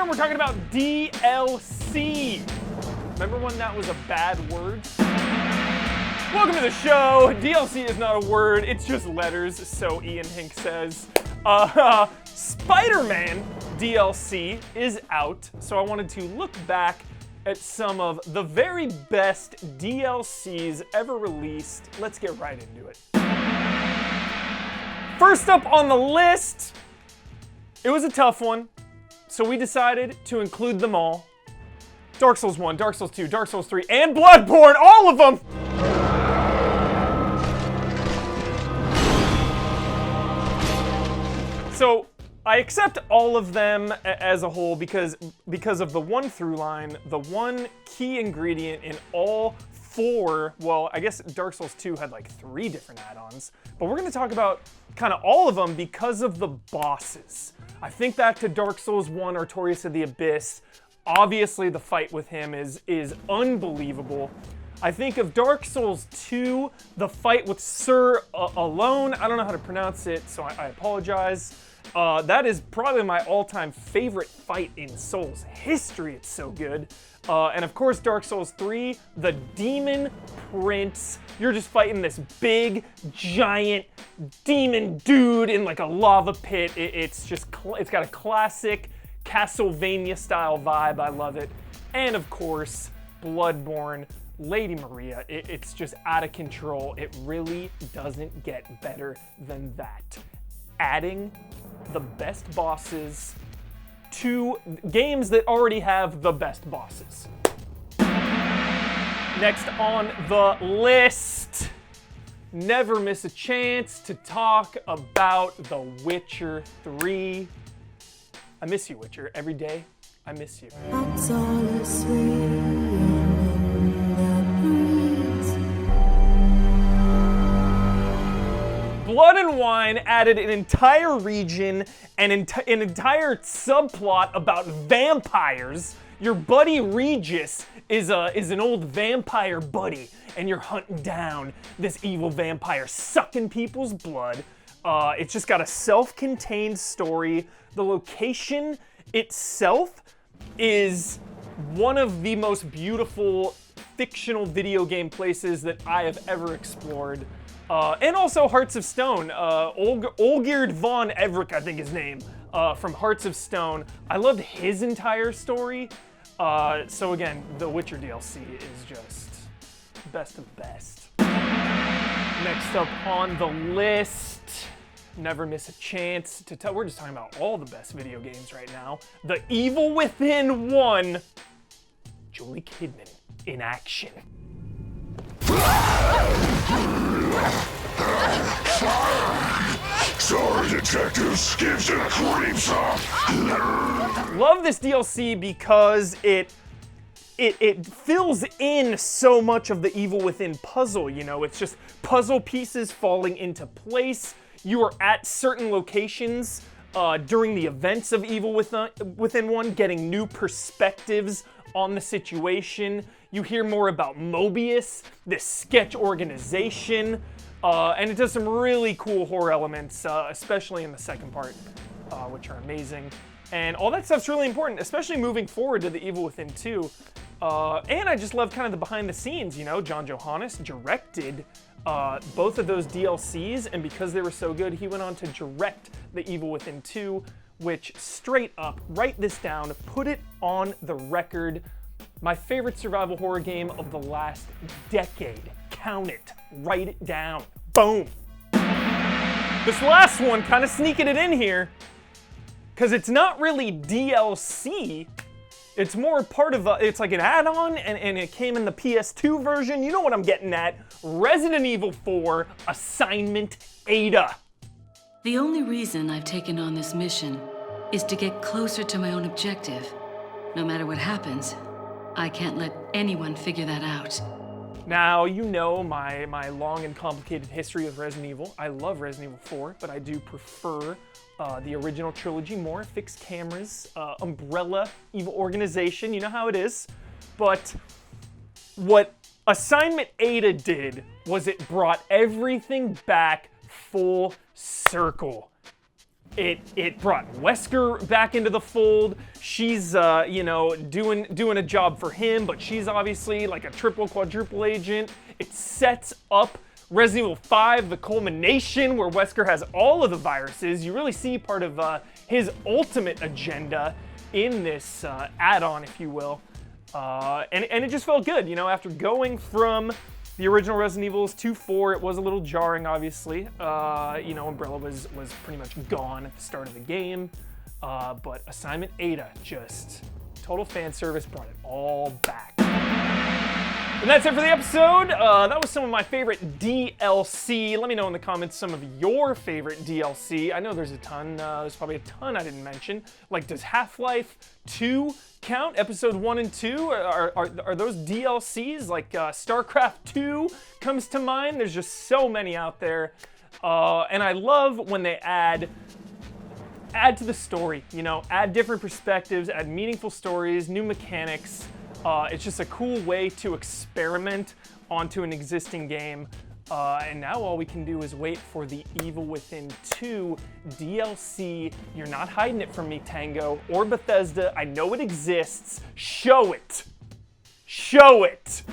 we're talking about DLC. Remember when that was a bad word? Welcome to the show. DLC is not a word, it's just letters, so Ian Hink says. Spider-Man DLC is out, so I wanted to look back at some of the very best DLCs ever released. Let's get right into it. First up on the list, it was a tough one, so we decided to include them all. Dark Souls 1, Dark Souls 2, Dark Souls 3, and Bloodborne, all of them! So, I accept all of them as a whole because of the one through line, the one key ingredient in all four, well, I guess Dark Souls 2 had like 3 different add-ons, but we're gonna talk about kind of all of them because of the bosses. I think back to Dark Souls 1, Artorias of the Abyss. Obviously the fight with him is unbelievable. I think of Dark Souls 2, the fight with Sir Alone. I don't know how to pronounce it, so I apologize. That is probably my all-time favorite fight in Souls history. It's so good. And of course, Dark Souls 3, the Demon Prince. You're just fighting this big, giant demon dude in like a lava pit. It's got a classic Castlevania-style vibe. I love it. And of course, Bloodborne, Lady Maria. It's just out of control. It really doesn't get better than that. Adding the best bosses to games that already have the best bosses. Next on the list, never miss a chance to talk about The Witcher 3. I miss you, Witcher. Every day, I miss you. Blood and Wine added an entire region and an entire subplot about vampires. Your buddy Regis is an old vampire buddy, and you're hunting down this evil vampire sucking people's blood. It's just got a self-contained story. The location itself is one of the most beautiful fictional video game places that I have ever explored. And also Hearts of Stone. Olgierd von Everick, I think his name, from Hearts of Stone. I loved his entire story. So again, The Witcher DLC is just best of best. Next up on the list, never miss a chance to tell. We're just talking about all the best video games right now. The Evil Within 1, Julie Kidman in action. Sorry, detectives. Gives it a cream sauce. Love this DLC because it fills in so much of the Evil Within puzzle, you know? It's just puzzle pieces falling into place. You are at certain locations during the events of Evil Within 1, getting new perspectives on the situation. You hear more about Mobius, this sketch organization, and it does some really cool horror elements, especially in the second part, which are amazing. And all that stuff's really important, especially moving forward to the Evil Within 2. And I just love kind of the behind the scenes, you know? John Johannes directed both of those DLCs, and because they were so good, he went on to direct the Evil Within 2, which straight up, write this down, put it on the record, my favorite survival horror game of the last decade. Count it, write it down, boom. This last one, kind of sneaking it in here, because it's not really DLC, it's more part of it's like an add-on, and it came in the PS2 version. You know what I'm getting at. Resident Evil 4 Assignment Ada. The only reason I've taken on this mission is to get closer to my own objective. No matter what happens, I can't let anyone figure that out. Now, you know my long and complicated history of Resident Evil. I love Resident Evil 4, but I do prefer the original trilogy more. Fixed cameras, Umbrella, evil organization, you know how it is. But what Assignment Ada did was it brought everything back full circle. It brought Wesker back into the fold. She's, you know, doing a job for him, but she's obviously like a triple, quadruple agent. It sets up Resident Evil 5, the culmination where Wesker has all of the viruses. You really see part of his ultimate agenda in this add-on, if you will. And it just felt good, you know, after going from the original Resident Evils to 4, it was a little jarring, obviously. You know, Umbrella was pretty much gone at the start of the game. But Assignment Ada, just total fan service, brought it all back. And that's it for the episode. That was some of my favorite DLC. Let me know in the comments some of your favorite DLC. I know there's a ton. There's probably a ton I didn't mention. Like, does Half-Life 2 count? Episode 1 and 2? Are those DLCs? Like, StarCraft 2 comes to mind. There's just so many out there. And I love when they add to the story, you know, add different perspectives, add meaningful stories, new mechanics. It's just a cool way to experiment onto an existing game. And now all we can do is wait for the Evil Within 2 DLC. You're not hiding it from me, Tango, or Bethesda. I know it exists. Show it. Show it.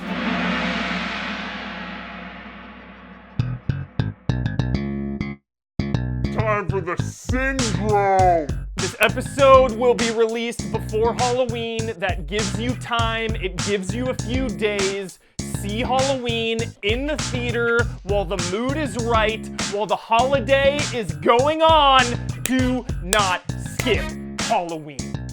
Time for the syndrome! This episode will be released before Halloween. That gives you time. It gives you a few days. See Halloween in the theater while the mood is right, while the holiday is going on. Do not skip Halloween.